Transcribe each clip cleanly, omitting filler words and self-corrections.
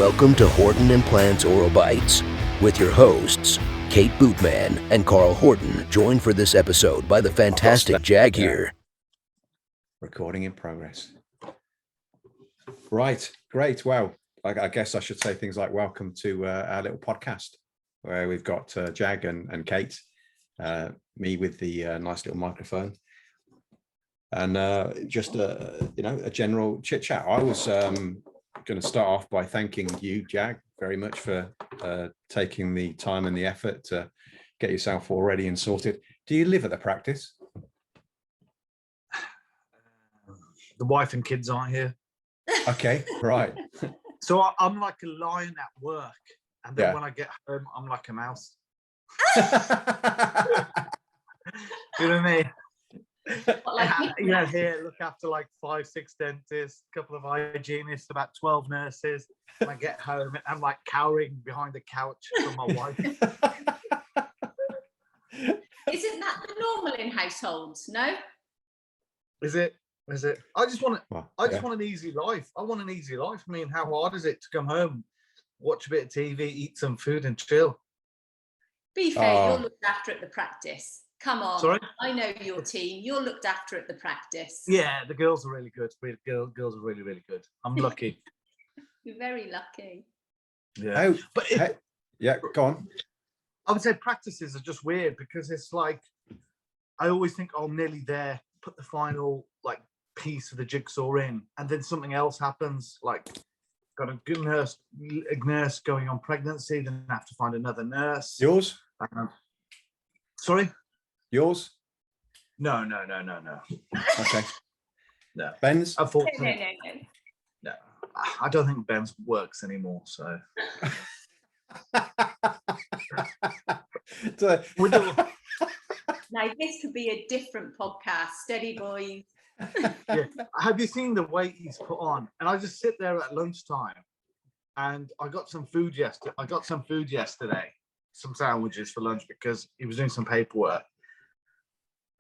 Welcome to Horton Implants Oral Bites with your hosts, Kate Bootman and Carl Horton, joined for this episode by the fantastic Jag Hear. Recording in progress. Right, great. Well, I guess I should say things like welcome to our little podcast where we've got Jag and Kate, me with the nice little microphone, and just a general chit chat. I was going to start off by thanking you, Jag, very much for taking the time and the effort to get yourself all ready and sorted. Do you live at the practice? The wife and kids aren't here. Okay, right. So I'm like a lion at work, and then when I get home, I'm like a mouse. You know what I mean? Here, look after like 5-6 dentists, a couple of hygienists, about 12 nurses. When I get home, I'm like cowering behind the couch from my wife. Isn't that the normal in households? No? Is it? I just want an easy life. I want an easy life. I mean, how hard is it to come home, watch a bit of TV, eat some food and chill? Be fair, you're looked after at the practice. Come on. Sorry? I know your team. You're looked after at the practice. Yeah, the girls are really good. Girls are really, really good. I'm lucky. You're very lucky. Yeah. Go on. I would say practices are just weird because it's like, I always think, oh, I'm nearly there, put the final like piece of the jigsaw in, and then something else happens, like got a good nurse going on pregnancy, then have to find another nurse. Yours? Sorry? Yours? No. Okay. No. Ben's? Unfortunately. No. I don't think Ben's works anymore, so. Now, this could be a different podcast. Steady, boys. Yeah. Have you seen the weight he's put on? And I just sit there at lunchtime, and I got some food yesterday, some sandwiches for lunch because he was doing some paperwork.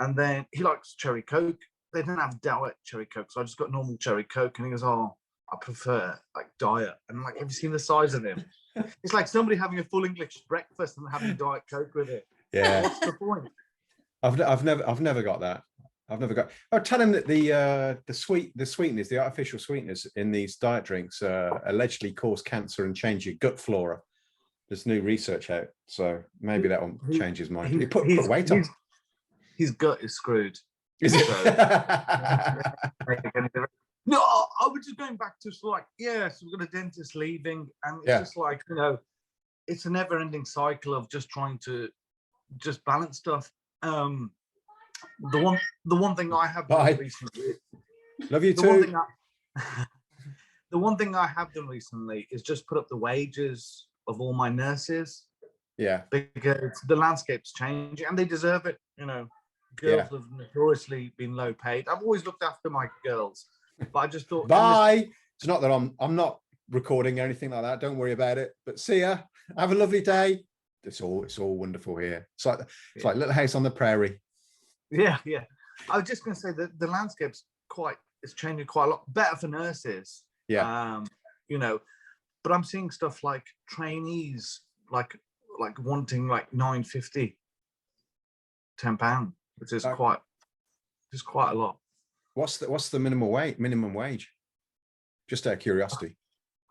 And then he likes cherry Coke. They didn't have diet cherry Coke, so I just got normal cherry Coke. And he goes, "Oh, I prefer like diet." And I'm like, "Have you seen the size of him? It's like somebody having a full English breakfast and having diet Coke with it." Yeah. What's the point? I've never got that. I'll tell him that the sweeteners, the artificial sweeteners in these diet drinks allegedly cause cancer and change your gut flora. There's new research out, so maybe that will change his mind. He put weight on. His gut is screwed. Is it? No, I was just going back to like, so we've got a dentist leaving, and it's just like, it's a never-ending cycle of just trying to just balance stuff. The one thing I have done recently. Love you too. The one thing I have done recently is just put up the wages of all my nurses. Yeah. Because the landscape's changing and they deserve it. Girls have notoriously been low paid. I've always looked after my girls, but I just thought. Bye. It's not that I'm not recording or anything like that. Don't worry about it. But see ya. Have a lovely day. It's all wonderful here. It's like Little House on the Prairie. Yeah. I was just going to say that the landscape's it's changing quite a lot. Better for nurses. Yeah. But I'm seeing stuff like trainees, like wanting like £9.50, £10, which is quite a lot. What's the minimum wage? Just out of curiosity.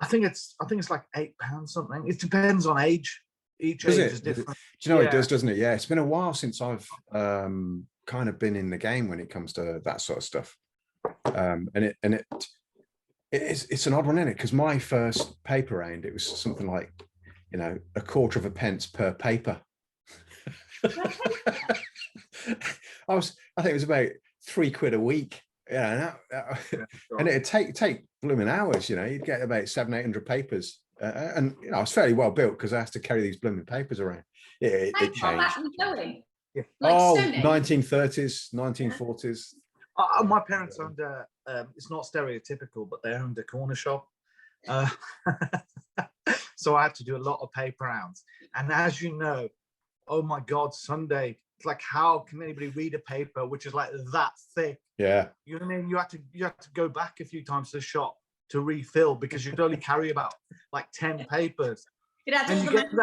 I think it's like £8 something. It depends on age. Each age is different. Do you know it does, doesn't it? Yeah, it's been a while since I've kind of been in the game when it comes to that sort of stuff. It's an odd one, isn't it? Because my first paper round, it was something like, a quarter of a pence per paper. I think it was about £3 a week. And it'd take blooming hours. You'd get about 700-800 papers. And I was fairly well built because I had to carry these blooming papers around. It changed. Going? Yeah. Like 1930s, 1940s. My parents owned it's not stereotypical, but they owned a corner shop. So I had to do a lot of paper rounds. And as you know, oh my God, Sunday, it's like, how can anybody read a paper which is like that thick? Yeah. You know what I mean? You have to go back a few times to the shop to refill because you'd only carry about like 10 papers. And you get to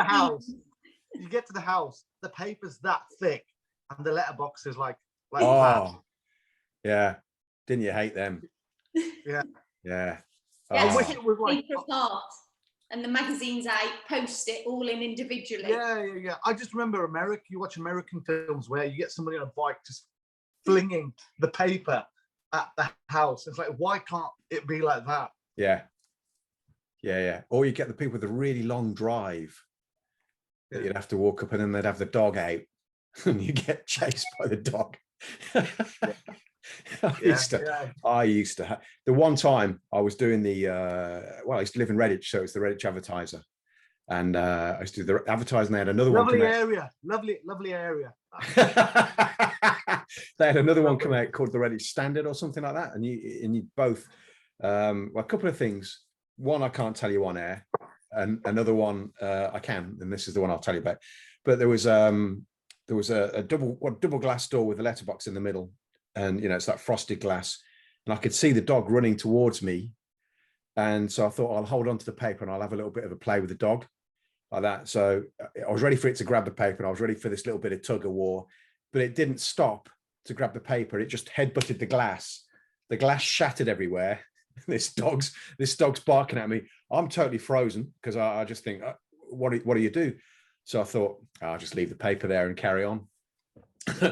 the house, the paper's that thick, and the letterbox is like that. Yeah. Didn't you hate them? Yeah. Yeah. I wish it was like paper apart, and the magazines I post it all in individually. Yeah. I just remember America. You watch American films where you get somebody on a bike just flinging the paper at the house. It's like, why can't it be like that? Yeah. Or you get the people with a really long drive that you'd have to walk up, and then they'd have the dog out, and you get chased by the dog. I used to have the one time I was doing the I used to live in Redditch, so it's the Redditch Advertiser, and I used to do the advertising. They had another lovely one area, lovely area. They had another one come out called the Redditch Standard or something like that, and you both a couple of things. One I can't tell you on air, and another one I can, and this is the one I'll tell you about. But there was a double glass door with a letterbox in the middle, and it's that frosted glass, and I could see the dog running towards me, and so I thought I'll hold on to the paper and I'll have a little bit of a play with the dog like that. So I was ready for it to grab the paper, and I was ready for this little bit of tug of war, but it didn't stop to grab the paper. It just headbutted the glass. The glass shattered everywhere. This dog's barking at me. I'm totally frozen because I just think, what do you do? So I thought, I'll just leave the paper there and carry on.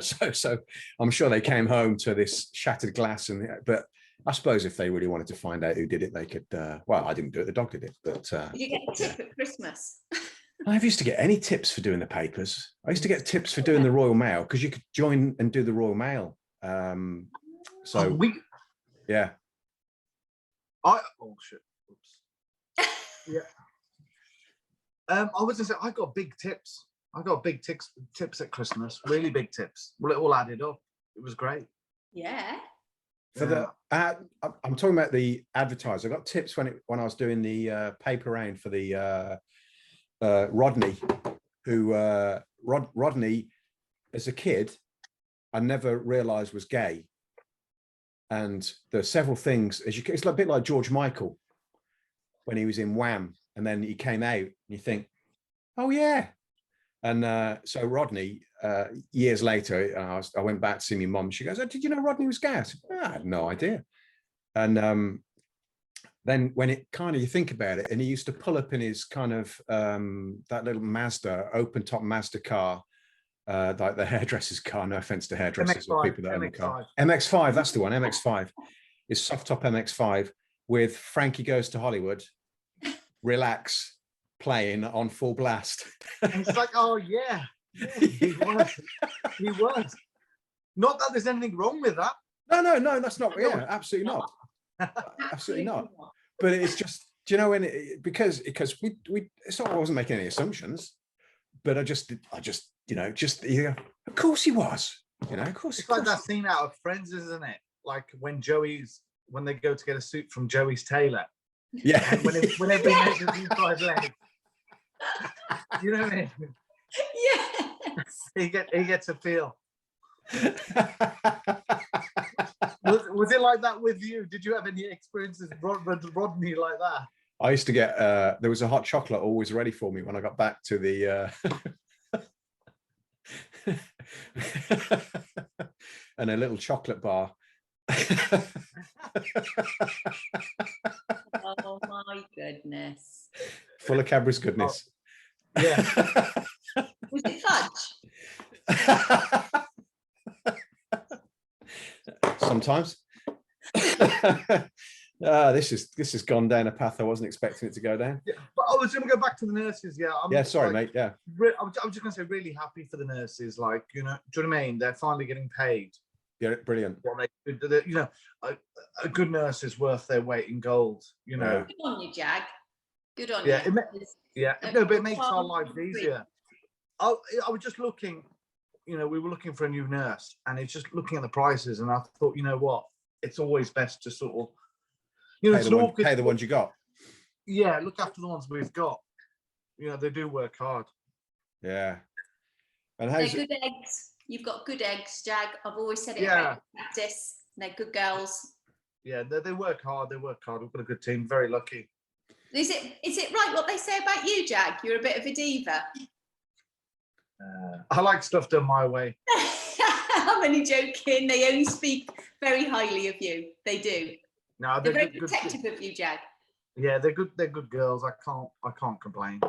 so I'm sure they came home to this shattered glass, but I suppose if they really wanted to find out who did it, they could. I didn't do it. The dog did it. But did you get a tip at Christmas? I never used to get any tips for doing the papers. I used to get tips for doing the Royal Mail because you could join and do the Royal Mail. Yeah. Oh shit! Oops. Yeah. I was gonna say I got big tips. I got big tips at Christmas. Really big tips. Well, it all added up. It was great. Yeah. I'm talking about the advertiser. I got tips when I was doing the paper round for the Rodney, Rodney, as a kid, I never realised was gay. And there's several things it's a bit like George Michael when he was in Wham, and then he came out and you think, oh yeah. And so Rodney, years later, I went back to see my mum. She goes, oh, did you know Rodney was gay? I said, I had no idea. And then when it kind of, you think about it, and he used to pull up in his kind of that little Mazda, open top Mazda car, like the hairdresser's car, no offense to hairdressers or people that own the car. MX-5, that's the one, MX-5. It's soft top MX-5 with Frankie Goes to Hollywood, Relax, playing on full blast. And it's like, oh yeah, he was. Not that there's anything wrong with that. No, that's not, absolutely not. Absolutely not. But it's just, do you know, because we it's not, I wasn't making any assumptions, but I just of course he was, of course. It's like that scene out of Friends, isn't it? Like when they go to get a suit from Joey's tailor. Yeah. And whenever he makes his inside leg. You know what I mean? Yes. He gets a feel. Was it like that with you? Did you have any experiences with Rodney like that? I used to get there was a hot chocolate always ready for me when I got back to the and a little chocolate bar. Oh my goodness. Full of Cadbury's goodness. Oh, yeah. Was it fudge? Sometimes. This has gone down a path I wasn't expecting it to go down. Yeah, but I was going to go back to the nurses. Yeah. Sorry, mate. Yeah. I'm just going to say, really happy for the nurses. Like, do you know what I mean? They're finally getting paid. Yeah, brilliant. A good nurse is worth their weight in gold. Good on you, Jag. Good on you. No, but it makes our lives easier. I was just looking. We were looking for a new nurse, and it's just looking at the prices, and I thought, you know what? It's always best to sort of, pay the ones you got. Yeah, look after the ones we've got. They do work hard. Yeah. And they're good eggs. You've got good eggs, Jag. I've always said it about practice. They're good girls. Yeah, they work hard. They work hard. We've got a good team. Very lucky. Is it right what they say about you, Jag? You're a bit of a diva. I like stuff done my way. I'm only joking. They only speak very highly of you. They do. No, They're very good, protective of you, Jag. Yeah, they're good. They're good girls. I can't complain.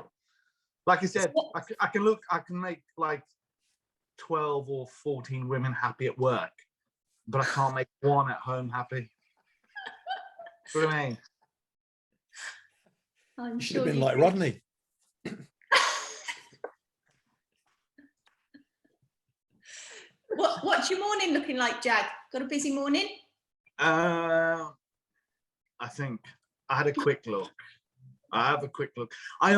Like I said, I can make like 12 or 14 women happy at work, but I can't make one at home happy. What do you mean? I'm Should sure have been like Rodney. What's your morning looking like, Jag? Got a busy morning? I think I had a quick look. I have a quick look. I'm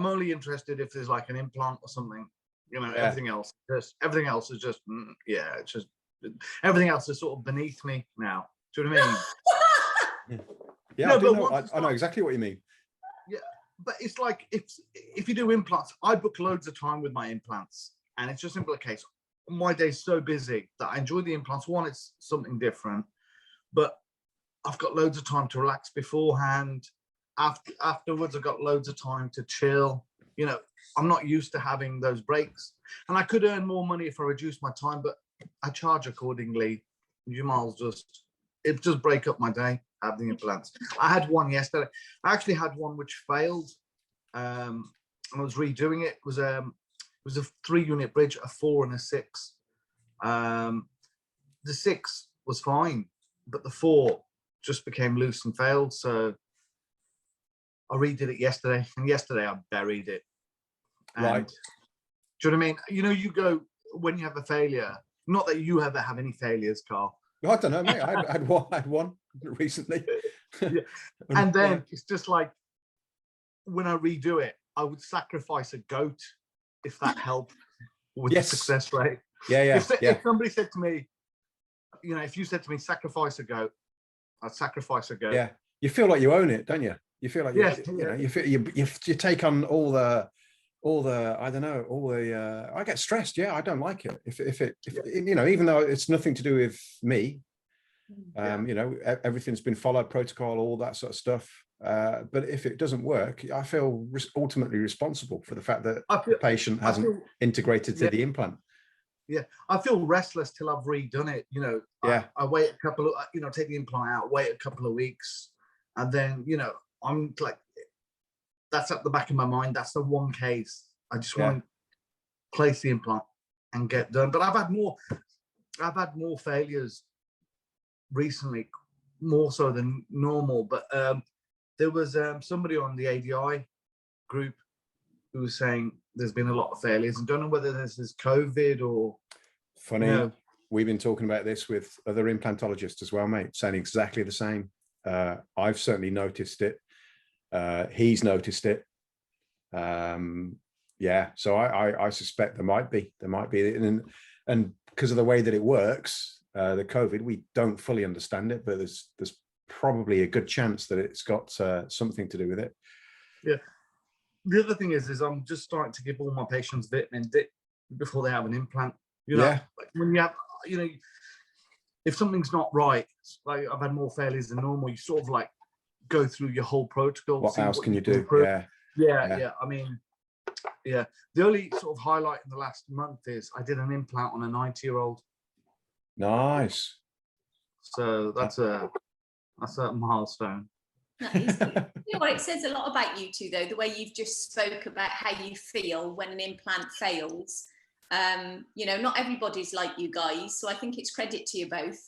only interested if there's like an implant or something. You know, Yeah. everything else is just it's just everything else is sort of beneath me now. Do you know what I mean? Yeah, No, I know exactly what you mean. Yeah, but it's like if you do implants, I book loads of time with my implants, and it's just simply a case. My day's so busy that I enjoy the implants. One, it's something different, but I've got loads of time to relax beforehand. Afterwards, I've got loads of time to chill. You know, I'm not used to having those breaks, and I could earn more money if I reduce my time, but I charge accordingly. You might just break up my day having implants. I had one yesterday. I actually had one which failed. And I was redoing it. It was a 3-unit bridge, a 4 and a 6. The 6 was fine, but the 4 just became loose and failed. So I redid it yesterday, and yesterday I buried it. And, Right. do you know what I mean? You know, you go when you have a failure. Not that you ever have any failures, Carl. I don't know, mate. I had one recently. Yeah. And then it's just like when I redo it, I would sacrifice a goat if that helped with the success rate. Yeah. If somebody said to me, you know, if you said to me, sacrifice a goat, I'd sacrifice a goat. Yeah, you feel like you own it, don't you? You feel like you take on all the I don't know, all the I get stressed. Yeah, I don't like it if you know, even though it's nothing to do with me. You know, everything's been followed, protocol, all that sort of stuff. But if it doesn't work, I feel ultimately responsible for the fact that the patient hasn't integrated to the implant. Yeah, I feel restless till I've redone it. You know, I wait a couple of, you know, take the implant out, wait a couple of weeks, and then, you know, I'm like, that's at the back of my mind. That's the one case I just want to place the implant and get done. But I've had more failures recently, more so than normal. But there was somebody on the ADI group who was saying there's been a lot of failures, and don't know whether this is COVID or funny. You know, we've been talking about this with other implantologists as well, mate, saying exactly the same. I've certainly noticed it. He's noticed it. Yeah, so I suspect there might be, and because of the way that it works, the COVID, we don't fully understand it, but there's probably a good chance that it's got something to do with it. Yeah. The other thing is I'm just starting to give all my patients vitamin D before they have an implant. You know, like when you have, you know, if something's not right, like I've had more failures than normal, you sort of like go through your whole protocol. What else can you do? Yeah. I mean, yeah. The only sort of highlight in the last month is I did an implant on a 90-year-old. Nice. So that's a milestone. Nice. You know what, it says a lot about you two, though, the way you've just spoke about how you feel when an implant fails. You know, not everybody's like you guys, so I think it's credit to you both.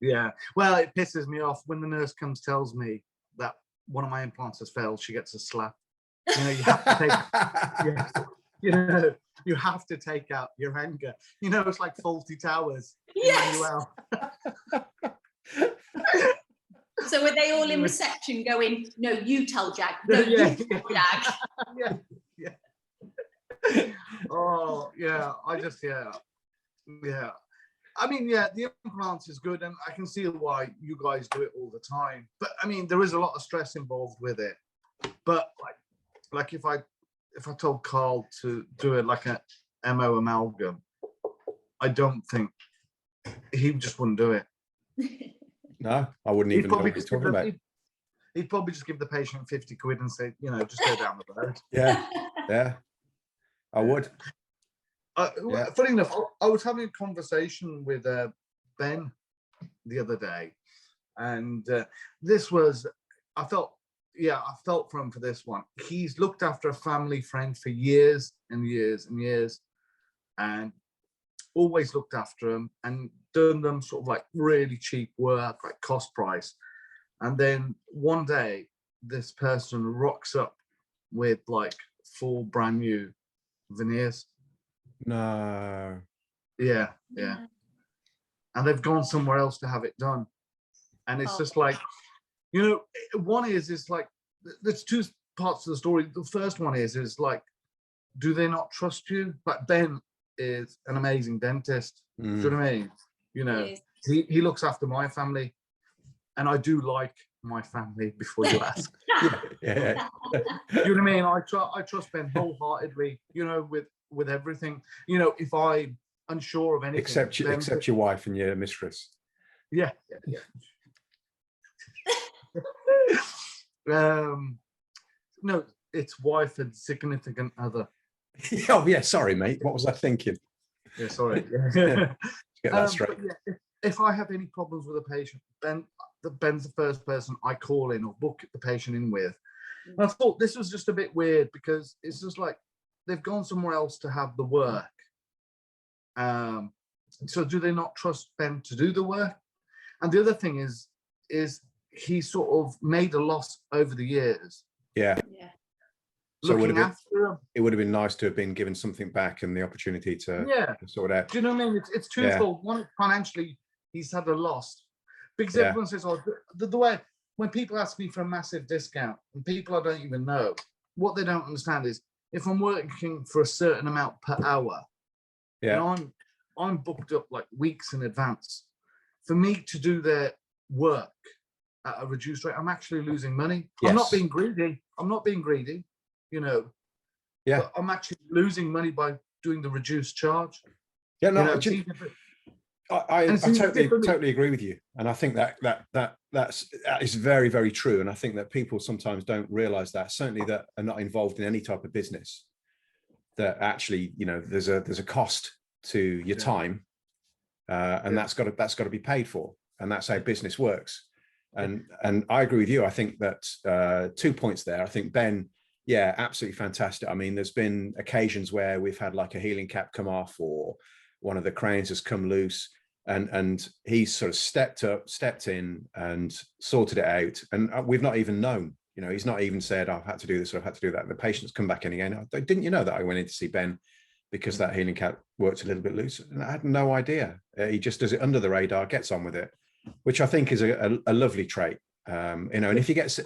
Yeah, well, it pisses me off when the nurse tells me that one of my implants has failed. She gets a slap. You know, you have to take, you know, you have to take out your anger. You know, it's like Faulty Towers. Yes. So were they all in reception going, no, you tell Jag, no, you tell Jag? Yeah. Oh, yeah, I just, yeah. I mean, yeah, the implants is good, and I can see why you guys do it all the time. But I mean, there is a lot of stress involved with it. But like if I told Carl to do it like a MO amalgam, I don't think he just wouldn't do it. No, I wouldn't even know what you're talking about. He'd probably just give the patient 50 quid and say, you know, just go down the road. Yeah, yeah, I would. Yeah. Funny enough, I was having a conversation with Ben the other day, and this was, I felt for him for this one. He's looked after a family friend for years and years and years, and always looked after them and done them sort of like really cheap work, like cost price. And then one day, this person rocks up with like 4 brand new veneers. No. Yeah. And they've gone somewhere else to have it done. And it's just like, you know, one is like, there's 2 parts of the story. The first one is like, do they not trust you? Like Ben is an amazing dentist. Do you know what I mean? You know, he looks after my family, and I do like my family before you ask. Yeah. You know what I mean? I trust Ben wholeheartedly, you know, with everything. You know, if I'm unsure of anything. Except your wife and your mistress. Yeah. No, it's wife and significant other. Oh yeah, sorry, mate. What was I thinking? Yeah, sorry. Get that straight. Yeah, if I have any problems with a patient, Ben's the first person I call in or book the patient in with. And I thought this was just a bit weird because it's just like they've gone somewhere else to have the work. So do they not trust Ben to do the work? And the other thing is he sort of made a loss over the years. Yeah. So it would have been nice to have been given something back and the opportunity to sort it out. Do you know what I mean? It's twofold. One, financially, he's had a loss. Because everyone says, oh, the way, when people ask me for a massive discount, and people I don't even know, what they don't understand is, if I'm working for a certain amount per hour, and I'm booked up like weeks in advance, for me to do their work at a reduced rate, I'm actually losing money. Yes. I'm not being greedy. You know, but I'm actually losing money by doing the reduced charge. Yeah, no, I totally agree with you, and I think that is very, very true. And I think that people sometimes don't realise that, certainly that are not involved in any type of business, that actually, you know, there's a cost to your time, and that's got to be paid for, and that's how business works. And I agree with you. I think that 2 points there. I think Ben. Yeah, absolutely fantastic. I mean, there's been occasions where we've had like a healing cap come off, or one of the crowns has come loose, and he's sort of stepped in and sorted it out. And we've not even known, you know, he's not even said, I've had to do this or I've had to do that. And the patient's come back in again. Didn't you know that I went in to see Ben because that healing cap worked a little bit loose? And I had no idea. He just does it under the radar, gets on with it, which I think is a lovely trait. You know, and if he gets,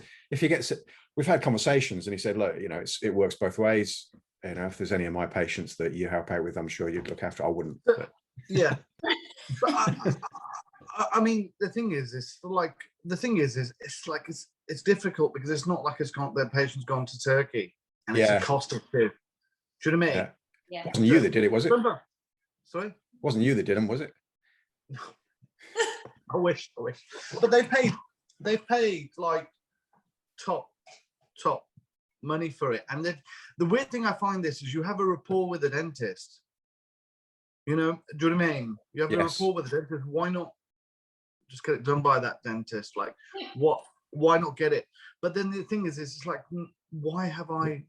we've had conversations, and he said, look, you know, it works both ways. You know, if there's any of my patients that you help out with, I'm sure you'd look after. I wouldn't. But. Yeah. But I mean, the thing is, it's difficult because it's not like their patient's gone to Turkey and it's a cost of two. Do you know what I mean? Yeah. Wasn't you that did it, was it? Sorry? Wasn't you that did them, was it? No. I wish. But they paid like top money for it. And the weird thing I find is you have a rapport with a dentist. You know, do you know what I mean? You have a rapport with a dentist. Why not just get it done by that dentist? Like, why not get it? But then the thing is, it's like, why have I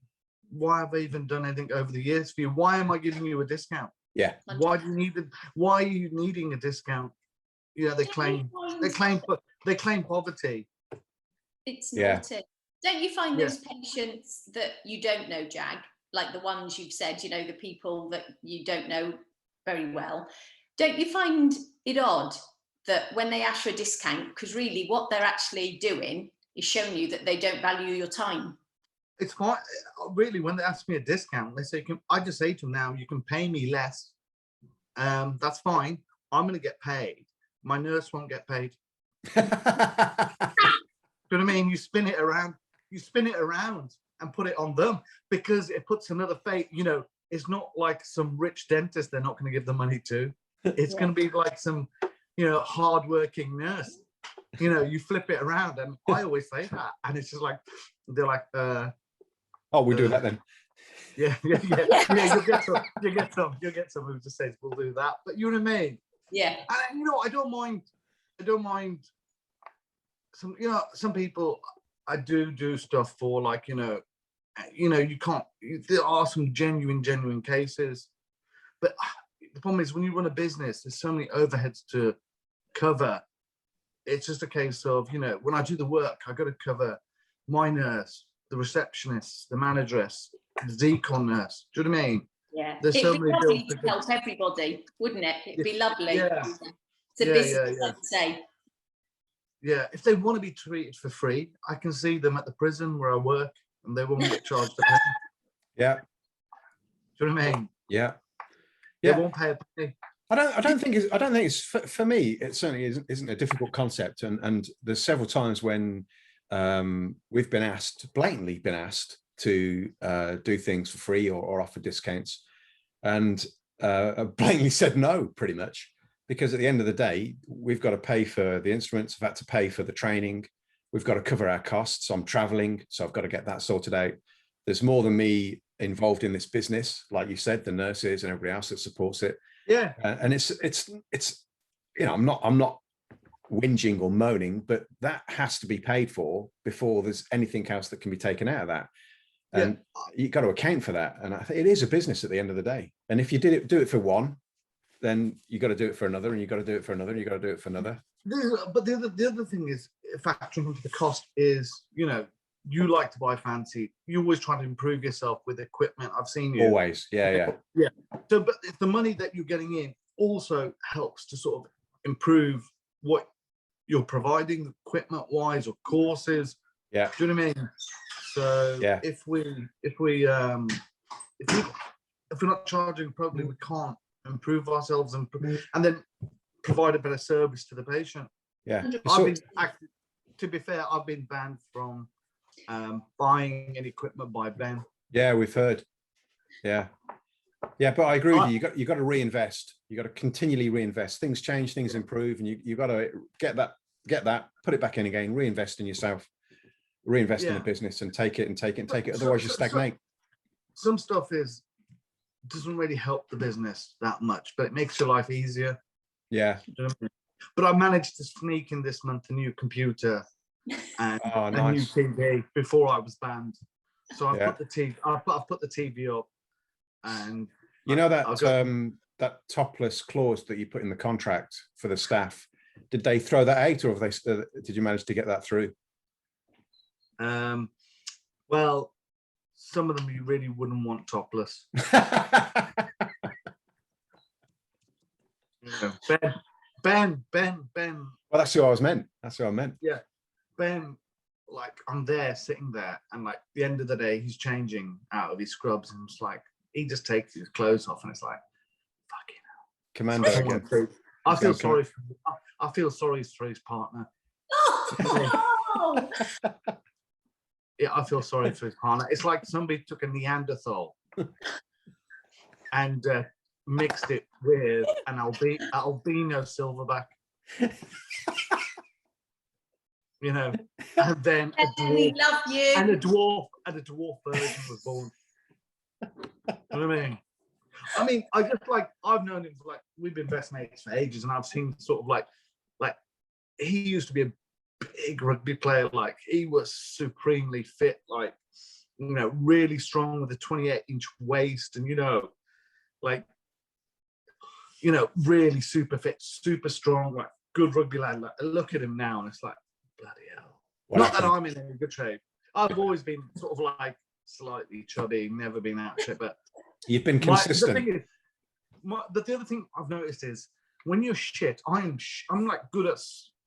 even done anything over the years for you? Why am I giving you a discount? Yeah. Why are you needing a discount? You know, they claim poverty. It's naughty. Don't you find those patients that you don't know, Jag, like the ones you've said, you know, the people that you don't know very well, don't you find it odd that when they ask for a discount, because really what they're actually doing is showing you that they don't value your time? It's quite really, when they ask me a discount, they say, I just say to them, now you can pay me less. That's fine. I'm going to get paid. My nurse won't get paid. Do you know what I mean? You spin it around and put it on them, because it puts another face. You know, it's not like some rich dentist they're not going to give the money to. It's going to be like some, you know, hardworking nurse. you know, you flip it around, and I always say that, and it's just like they're like, oh, we do that then. yeah, you'll get some who just says we'll do that, but you know what I mean? Yeah. And you know, I don't mind some, you know, some people I do stuff for, like, you know, you can't, there are some genuine cases, but the problem is when you run a business, there's so many overheads to cover. It's just a case of, you know, when I do the work, I got to cover my nurse, the receptionist, the manageress, the decon nurse. Do you know what I mean? Yeah. There's so It'd be many lovely bills to help everybody, wouldn't it? It'd be lovely. Yeah. It's a business, I'd say. Yeah, if they want to be treated for free, I can see them at the prison where I work, and they won't get charged a penny. Yeah. Do you know what I mean? Yeah. They won't pay a penny. I don't think it's for me. It certainly isn't a difficult concept, and there's several times when we've been blatantly asked to do things for free or offer discounts, and blatantly said no, pretty much, because at the end of the day, we've got to pay for the instruments. I've had to pay for the training. We've got to cover our costs. I'm traveling, so I've got to get that sorted out. There's more than me involved in this business, like you said, the nurses and everybody else that supports it. Yeah. And it's you know, I'm not whinging or moaning, but that has to be paid for before there's anything else that can be taken out of that. And you've got to account for that. And I think it is a business at the end of the day. And if you do it for one, then you got to do it for another, and you got to do it for another, and you got to do it for another. But the other thing is, factoring into the cost is, you know, you like to buy fancy. You always try to improve yourself with equipment. I've seen you always. Yeah. So, but if the money that you're getting in also helps to sort of improve what you're providing equipment wise or courses. Yeah. Do you know what I mean? So yeah. if we're not charging appropriately, we can't improve ourselves and then provide a better service to the patient. Yeah. To be fair, I've been banned from buying any equipment by Ben. Yeah, we've heard. Yeah, but I agree with you. You got to reinvest. You got to continually reinvest. Things change, things improve, and you got to get that, put it back in again, reinvest in yourself, reinvest in the business, and take it. Otherwise, you stagnate. Some stuff doesn't really help the business that much, but it makes your life easier. Yeah. But I managed to sneak in this month a new computer and a new TV before I was banned. So I've put the TV up, and you know that topless clause that you put in the contract for the staff. Did they throw that out, or did you manage to get that through? Well, some of them you really wouldn't want topless. Ben. Well, that's who I meant. Yeah, Ben. Like, I'm there, sitting there, and like the end of the day, he's changing out of his scrubs, and it's like he just takes his clothes off, and it's like, fucking hell. Commando again. I feel sorry for his partner. Yeah, I feel sorry for his partner. It's like somebody took a Neanderthal and mixed it with an albino silverback. You know, and then a dwarf version was born. You know what I mean? I've known him for we've been best mates for ages, and I've seen sort of like he used to be a big rugby player. Like, he was supremely fit, like, you know, really strong with a 28-inch waist, and really super fit, super strong, like good rugby lad. Like, I look at him now and it's like, bloody hell. Not that I'm in any good shape. I've always been sort of like slightly chubby, never been out of shape, but you've been consistent. The other thing I've noticed is when you're shit, I'm like good at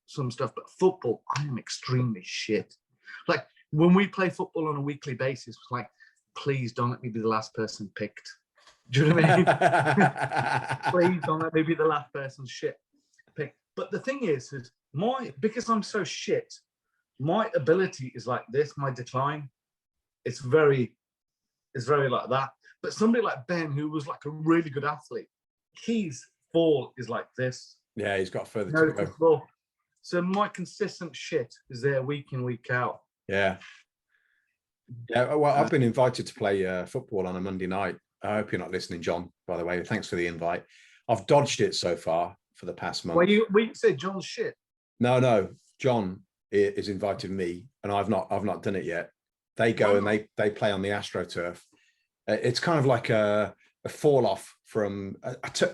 some stuff, but football, I am extremely shit. Like, when we play football on a weekly basis, it's like, please don't let me be the last person picked. Do you know what I mean? Please don't let me be the last person picked. But the thing is because I'm so shit, my ability is like this, my decline. It's very like that. But somebody like Ben, who was like a really good athlete, his fall is like this. Yeah, he's got further to go. So my consistent shit is there week in, week out. Yeah. Yeah. Well, I've been invited to play football on a Monday night. I hope you're not listening, John, by the way. Thanks for the invite. I've dodged it so far for the past month. Well, you said John's shit. No. John is invited me, and I've not done it yet. They go and they play on the AstroTurf. It's kind of like a fall off from.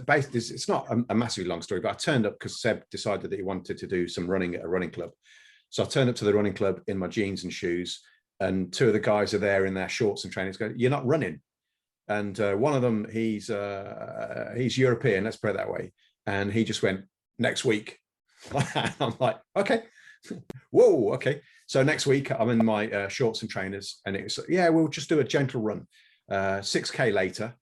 Basically, it's not a massively long story, but I turned up because Seb decided that he wanted to do some running at a running club. So I turned up to the running club in my jeans and shoes, and two of the guys are there in their shorts and trainers. Go, "You're not running." And one of them, he's European, let's put it that way, and he just went, "Next week." I'm like, okay. Whoa, okay. So next week I'm in my shorts and trainers, and it's we'll just do a gentle run. 6K later,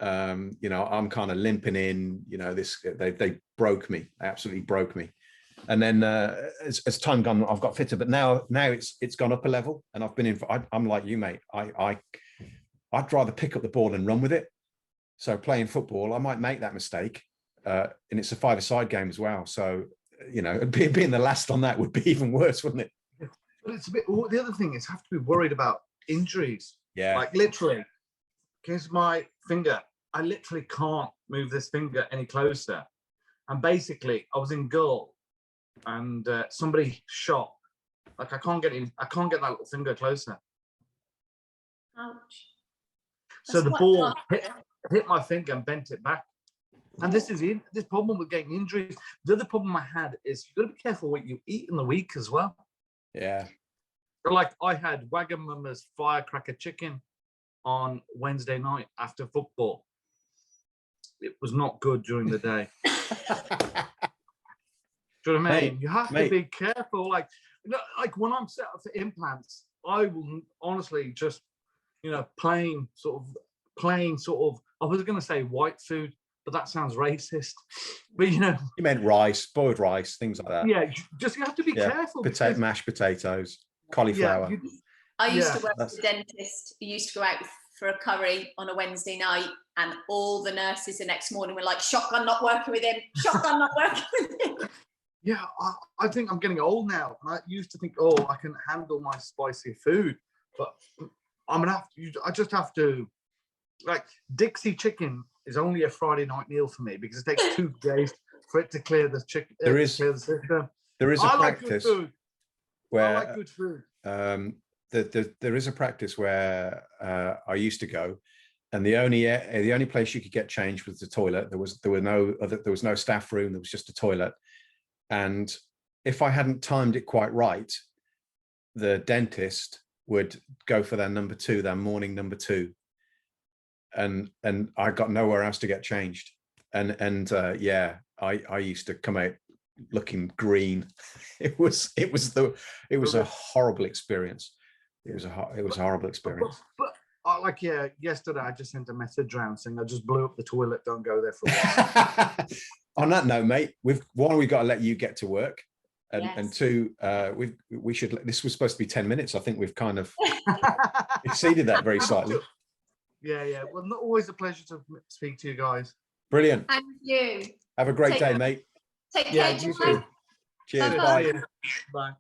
I'm kind of limping in. They broke me, absolutely broke me. And then as time gone, I've got fitter, but now it's gone up a level, and I've been I'm like you, mate. I'd rather pick up the ball and run with it. So playing football, I might make that mistake, and it's a five-a-side game as well. So being the last on that would be even worse, wouldn't it? But it's a bit. The other thing is, have to be worried about injuries. Yeah. Like literally, here's my finger. I literally can't move this finger any closer. And basically, I was in goal, and somebody shot. Like I can't get that little finger closer. Ouch. So the ball hit my finger and bent it back. And this problem with getting injuries. The other problem I had is you've got to be careful what you eat in the week as well. Yeah. Like I had Wagamama's firecracker chicken on Wednesday night after football. It was not good during the day. Do you know what I mean? You have to be careful. Like when I'm set up for implants, I will honestly just, plain sort of, I was going to say white food, but that sounds racist. But you meant rice, boiled rice, things like that. Yeah, you have to be careful. Mashed potatoes, cauliflower. I used to work with a dentist who used to go out for a curry on a Wednesday night, and all the nurses the next morning were like, "Shotgun not working with him. Shotgun not working with him." Yeah, I think I'm getting old now, and I used to think, oh, I can handle my spicy food, but I'm gonna have to. I just have to. Like Dixie chicken is only a Friday night meal for me because it takes 2 days for it to clear the chicken. There is a practice where I like good food. There is a practice where I used to go, and the only place you could get changed was the toilet. There was no staff room. There was just a toilet, and if I hadn't timed it quite right, the dentist would go for their morning number two. And I got nowhere else to get changed, and I used to come out looking green. It was a horrible experience. It was a horrible experience. But yesterday I just sent a message around saying I just blew up the toilet. Don't go there for a while. On that note, mate, we've got to let you get to work, and Yes. and two, we should. This was supposed to be 10 minutes. I think we've kind of exceeded that very slightly. Yeah. Well, not always a pleasure to speak to you guys. Brilliant. And you. Have a great day, mate. Take care. You too. Cheers. Bye-bye. Bye. Bye.